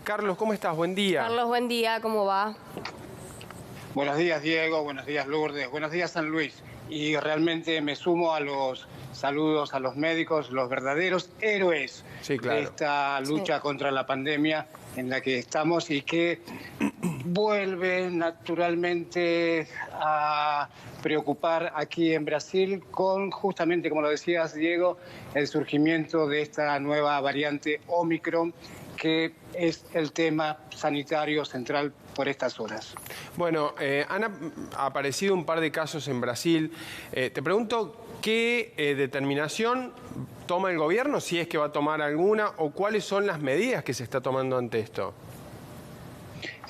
Carlos, ¿cómo estás? Buen día. Carlos, buen día, ¿cómo va? Buenos días, Diego. Buenos días, Lourdes. Buenos días, San Luis. Y realmente me sumo a los saludos a los médicos, los verdaderos héroes de esta lucha contra la pandemia en la que estamos y que vuelve naturalmente a preocupar aquí en Brasil con justamente, como lo decías, Diego, el surgimiento de esta nueva variante Omicron, que es el tema sanitario central por estas horas. Bueno, han aparecido un par de casos en Brasil. Te pregunto, ¿qué determinación toma el gobierno, si es que va a tomar alguna, o cuáles son las medidas que se está tomando ante esto?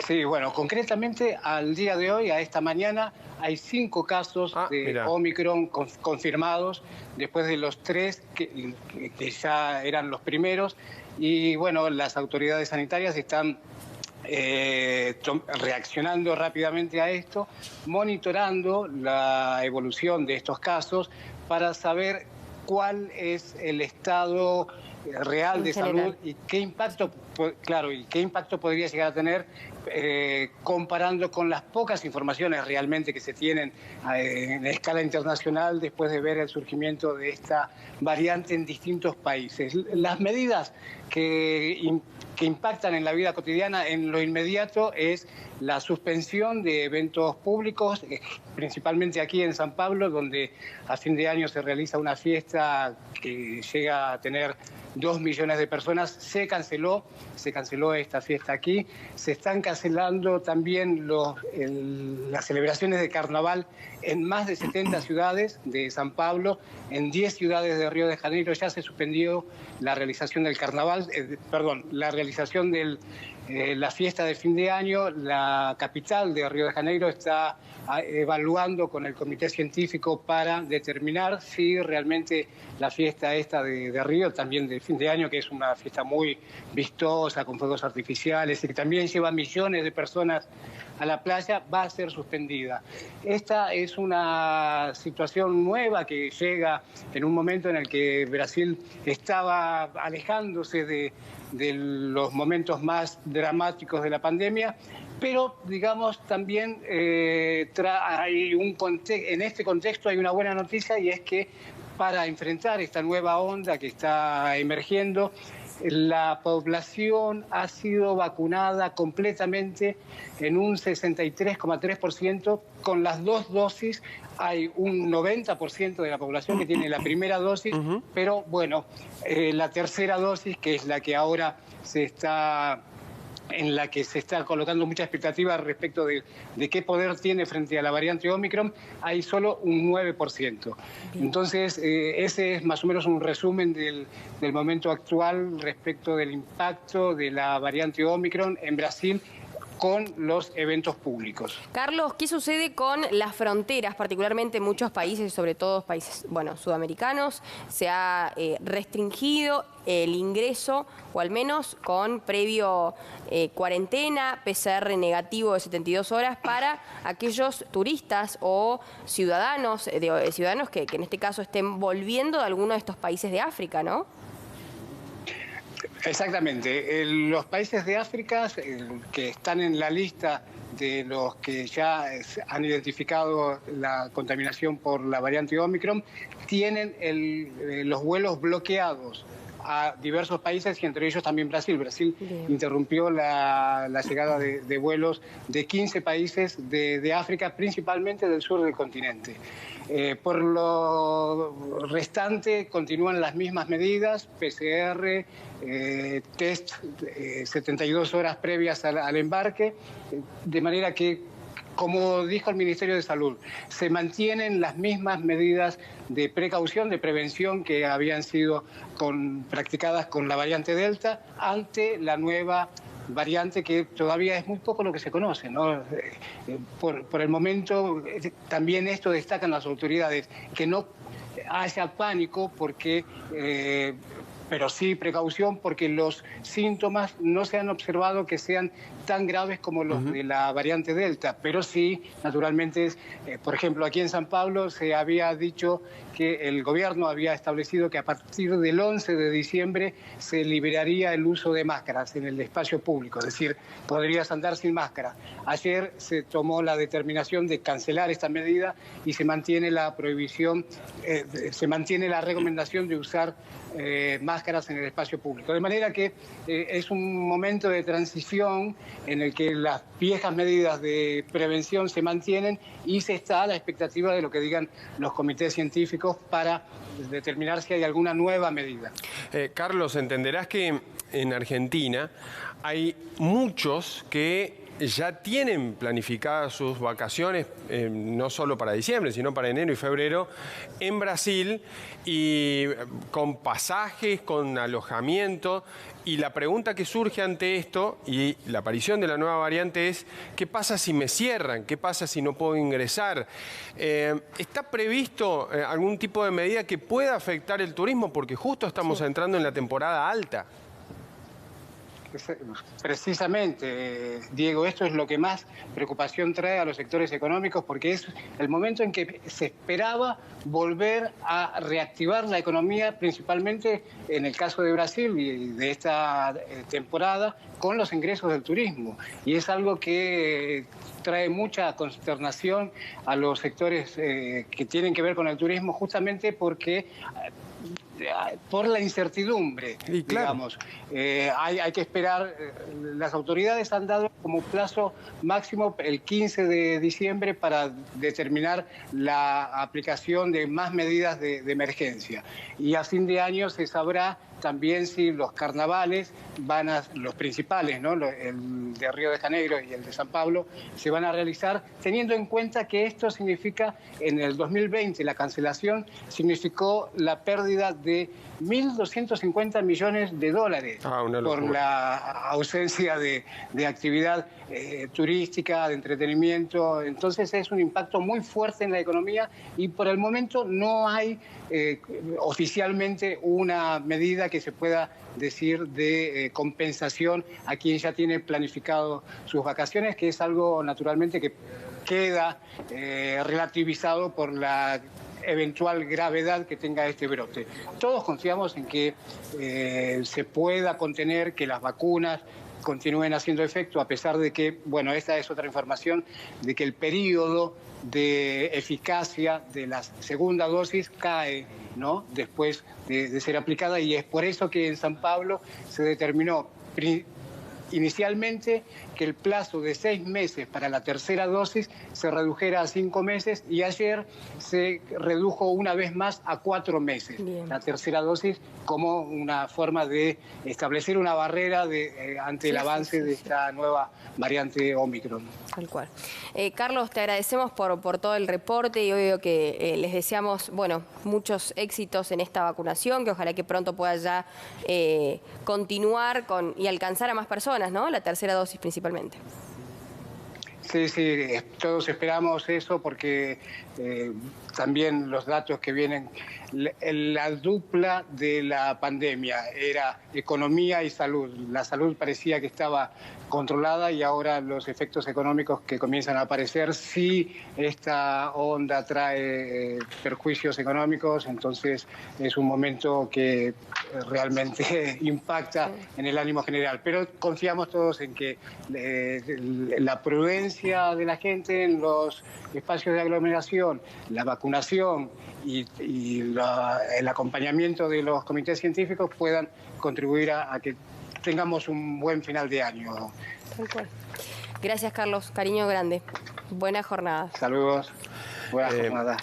Sí, bueno, concretamente al día de hoy, a esta mañana, hay 5 casos de Omicron confirmados, después de los 3 que ya eran los primeros. Y bueno, las autoridades sanitarias están reaccionando rápidamente a esto, monitorando la evolución de estos casos para saber cuál es el estado real de salud y qué impacto, podría llegar a tener comparando con las pocas informaciones realmente que se tienen en escala internacional después de ver el surgimiento de esta variante en distintos países. Las medidas que impactan en la vida cotidiana en lo inmediato es la suspensión de eventos públicos, principalmente aquí en San Pablo, donde a fin de año se realiza una fiesta que llega a tener 2 millones de personas. Se canceló esta fiesta aquí. Se están cancelando también las celebraciones de carnaval en más de 70 ciudades de San Pablo. En 10 ciudades de Río de Janeiro ya se suspendió la realización del carnaval, la realización de la fiesta de fin de año. La capital de Río de Janeiro está evaluando con el comité científico para determinar si realmente la fiesta esta de Río, también de fin de año, que es una fiesta muy vistosa, con fuegos artificiales y que también lleva millones de personas a la playa, va a ser suspendida. Esta es una situación nueva que llega en un momento en el que Brasil estaba alejándose de los momentos más dramáticos de la pandemia, pero digamos también en este contexto hay una buena noticia, y es que para enfrentar esta nueva onda que está emergiendo, la población ha sido vacunada completamente en un 63,3%. Con las 2 dosis hay un 90% de la población que tiene la primera dosis, pero bueno, la tercera dosis, que es la que ahora en la que se está colocando mucha expectativa respecto de qué poder tiene frente a la variante Omicron, hay solo un 9%. Entonces, ese es más o menos un resumen del momento actual respecto del impacto de la variante Omicron en Brasil con los eventos públicos. Carlos, ¿qué sucede con las fronteras? Particularmente en muchos países, sobre todo países sudamericanos, se ha restringido el ingreso, o al menos con previo cuarentena, PCR negativo de 72 horas para aquellos turistas o ciudadanos que en este caso estén volviendo de alguno de estos países de África, ¿no? Exactamente. Los países de África que están en la lista de los que ya han identificado la contaminación por la variante Omicron, tienen los vuelos bloqueados a diversos países, y entre ellos también Brasil. Brasil interrumpió la llegada de vuelos de 15 países de África, principalmente del sur del continente. Por lo restante continúan las mismas medidas, PCR, test 72 horas previas al embarque, de manera que, como dijo el Ministerio de Salud, se mantienen las mismas medidas de precaución, de prevención que habían sido practicadas con la variante Delta ante la nueva variante, que todavía es muy poco lo que se conoce, ¿no? Por el momento, también esto destacan las autoridades, que no haya pánico porque pero sí precaución porque los síntomas no se han observado que sean tan graves como los de la variante Delta, pero sí, naturalmente, por ejemplo, aquí en San Pablo se había dicho que el gobierno había establecido que a partir del 11 de diciembre se liberaría el uso de máscaras en el espacio público, es decir, podrías andar sin máscara. Ayer se tomó la determinación de cancelar esta medida y se mantiene la prohibición, se mantiene la recomendación de usar máscaras en el espacio público. De manera que es un momento de transición en el que las viejas medidas de prevención se mantienen y se está a la expectativa de lo que digan los comités científicos para determinar si hay alguna nueva medida. Carlos, entenderás que en Argentina hay muchos que ya tienen planificadas sus vacaciones, no solo para diciembre, sino para enero y febrero, en Brasil, y con pasajes, con alojamiento. Y la pregunta que surge ante esto y la aparición de la nueva variante es: ¿qué pasa si me cierran? ¿Qué pasa si no puedo ingresar? ¿Está previsto algún tipo de medida que pueda afectar el turismo? Porque justo estamos entrando en la temporada alta. Precisamente, Diego, esto es lo que más preocupación trae a los sectores económicos, porque es el momento en que se esperaba volver a reactivar la economía, principalmente en el caso de Brasil y de esta temporada, con los ingresos del turismo. Y es algo que trae mucha consternación a los sectores que tienen que ver con el turismo, justamente porque por la incertidumbre, y claro, digamos. Hay que esperar. Las autoridades han dado como plazo máximo el 15 de diciembre para determinar la aplicación de más medidas de emergencia. Y a fin de año se sabrá también si los carnavales los principales, ¿no? El de Río de Janeiro y el de San Pablo, se van a realizar, teniendo en cuenta que esto significa, en el 2020, la cancelación significó la pérdida de 1.250 millones de dólares por la ausencia de actividad turística, de entretenimiento. Entonces es un impacto muy fuerte en la economía y por el momento no hay oficialmente una medida que se pueda decir de compensación a quien ya tiene planificado sus vacaciones, que es algo naturalmente que queda relativizado por la eventual gravedad que tenga este brote. Todos confiamos en que se pueda contener, que las vacunas continúen haciendo efecto, a pesar de que, bueno, esta es otra información, de que el periodo de eficacia de la segunda dosis cae, ¿no?, después de ser aplicada, y es por eso que en San Pablo se determinó inicialmente que el plazo de 6 meses para la tercera dosis se redujera a 5 meses y ayer se redujo una vez más a 4 meses. Bien. La tercera dosis como una forma de establecer una barrera ante el avance de esta nueva variante Omicron. Tal cual. Carlos, te agradecemos por todo el reporte y obvio que les deseamos, bueno, muchos éxitos en esta vacunación, que ojalá que pronto pueda ya continuar y alcanzar a más personas, ¿no? La tercera dosis principalmente. Sí, todos esperamos eso porque también los datos que vienen, la dupla de la pandemia era economía y salud. La salud parecía que estaba controlada y ahora los efectos económicos que comienzan a aparecer, sí, esta onda trae perjuicios económicos, entonces es un momento que realmente impacta en el ánimo general. Pero confiamos todos en que la prudencia de la gente en los espacios de aglomeración, la vacunación y el acompañamiento de los comités científicos puedan contribuir a que tengamos un buen final de año. Tal cual. Gracias, Carlos. Cariño grande. Buena jornada. Saludos. Buena jornada.